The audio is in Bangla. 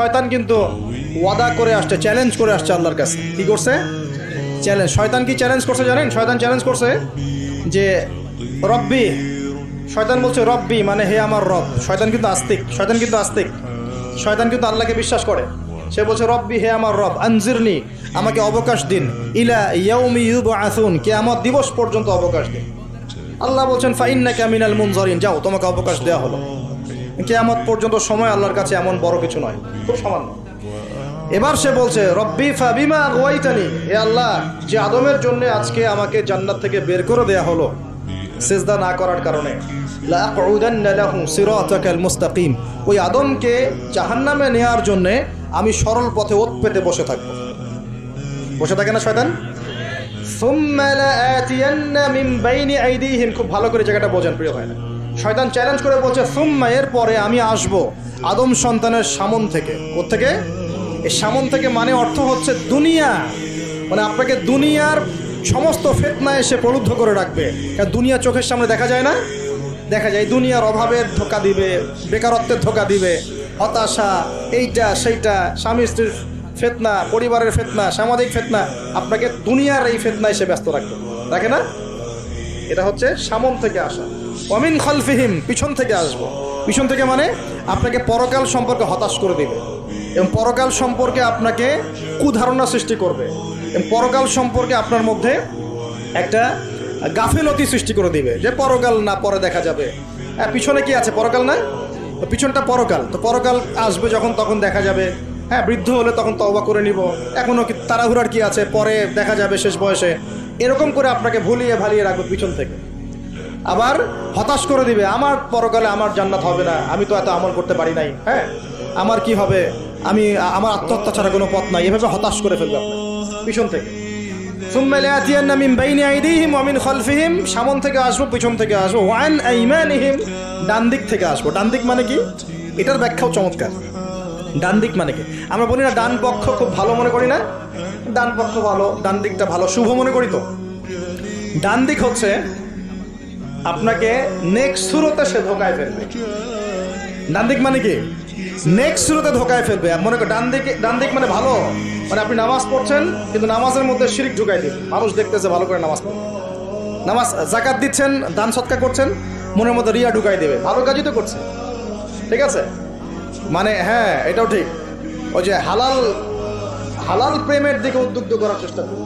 শয়তান কিন্তু ওয়াদা করে আসছে, চ্যালেঞ্জ করে আসছে আল্লাহর কাছে। কি করছে? চ্যালেঞ্জ। শয়তান কি চ্যালেঞ্জ করছে জানেন? শয়তান চ্যালেঞ্জ করছে যে রব্বি, শয়তান বলছে রব্বি মানে হে আমার রব। শয়তান কিন্তু আস্তিক, শয়তান কিন্তু আস্তিক, শয়তান কিন্তু আল্লাহকে বিশ্বাস করে। সে বলছে রব্বি হে আমার রব, আনজিরনি আমাকে অবকাশ দিন, ইলা ইয়াউমি ইউবআসুন কিয়ামত দিবস পর্যন্ত অবকাশ দিন। আল্লাহ বলছেন ফাইন্নাকা মিনাল মুনজারিন, যাও তোমাকে অবকাশ দেওয়া হলো। কিয়ামত পর্যন্ত সময় আল্লাহর কাছে এমন বড় কিছু নয়, খুব সামান্য। এবার সে বলছে রব্বি ফাবিমা আগওয়াইতানি, হে আল্লাহ যে আদমের জন্য আজকে আমাকে জান্নাত থেকে বের করে দেয়া হলো সিজদা না করার কারণে, লা আকুদান্না লাহু সিরাতাকাল মুস্তাকিম, ওই আদমকে জাহান্নামে নেয়ার জন্য আমি সরল পথে ওত পেতে বসে থাকবো। বসে থাকে না শয়তান? সুম্মা লাআতিয়ান্না মিন বাইনি আইদিহিম, খুব ভালো করে জায়গাটা বোঝেন প্রিয় ভাইরা। শয়তান চ্যালেঞ্জ করে বলছে সুম্মা, এর পরে আমি আসব আদম সন্তানের সামন থেকে। কোত্থেকে? এই সামন থেকে মানে অর্থ হচ্ছে দুনিয়া, মানে আপনাকে দুনিয়ার সমস্ত ফিতনায় এসে প্রলুব্ধ করে রাখবে। কারণ দুনিয়া চোখের সামনে দেখা যায় না, দেখা যায় দুনিয়ার অভাবের ধোঁকা দিবে, বেকারত্বের ধোঁকা দিবে, হতাশা, এইটা সেইটা, স্বামী স্ত্রীর ফিতনা, পরিবারের ফিতনা, সামাজিক ফিতনা, আপনাকে দুনিয়ার এই ফিতনায় এসে ব্যস্ত রাখবে, রাখে না? এটা হচ্ছে সামন থেকে আসা। ওয়ামিন খালফিহিম, পিছন থেকে আসবো। পিছন থেকে মানে আপনাকে পরকাল সম্পর্কে হতাশ করে দিবে এবং পরকাল সম্পর্কে আপনাকে কুধারণা সৃষ্টি করবে এবং পরকাল সম্পর্কে আপনার মধ্যে একটা গাফিলতি সৃষ্টি করে দিবে যে পরকাল না, পরে দেখা যাবে। হ্যাঁ, পিছনে কি আছে? পরকাল না? তো পিছনটা পরকাল, তো পরকাল আসবে যখন তখন দেখা যাবে। হ্যাঁ, বৃদ্ধ হলে তখন তওবা করে নিব, এখনও কি তাড়াহুড়ার কি আছে, পরে দেখা যাবে শেষ বয়সে। এরকম করে আপনাকে ভুলিয়ে ভালিয়ে রাখবে পিছন থেকে। আবার হতাশ করে দিবে, আমার পরকালে আমার জান্নাত হবে না, আমি তো এত আমল করতে পারি নাই, হ্যাঁ আমার কি হবে, আমার আত্মহত্যা ছাড়া কোনো পথ নাই, এভাবে হতাশ করে ফেলবে আপনার পিছন থেকে। সুম্মা লাআতিয়ান্না মিন বাইনি আইদিহিম ওয়া মিন খালফিহিম, সামন থেকে আসবো, পিছন থেকে আসবো, ওয়া আন আইমানিহিম, ডান দিক থেকে আসবো। ডান দিক মানে কি? এটার ব্যাখ্যাও চমৎকার। ডান দিক মানে কি? আমরা বলি না ডান পক্ষ খুব ভালো মনে করি না, ডান পক্ষ ভালো, ডান দিকটা ভালো, শুভ মনে করি। তো ডান দিক হচ্ছে আপনাকে নেক্সট সুরতে সে ধোকায় ফেলবে। ডান দিক মানে কি? নেক্সট সুরতে ধোকায় ফেলবে। মনে করেন ডান দিক মানে ভালো, মানে আপনি নামাজ পড়ছেন কিন্তু নামাজের মধ্যে শিরক ঢুকাই দিবে, মানুষ দেখতেছে ভালো করে নামাজ পড়ে, নামাজ যাকাত দিচ্ছেন, দান সৎকার করছেন, মনের মধ্যে রিয়া ঢুকাই দেবে, ভালো কাজই তো করছে, ঠিক আছে? মানে হ্যাঁ, এটাও ঠিক। ওই যে হালাল প্রেমের দিকে উদ্বুদ্ধ করার চেষ্টা করবে।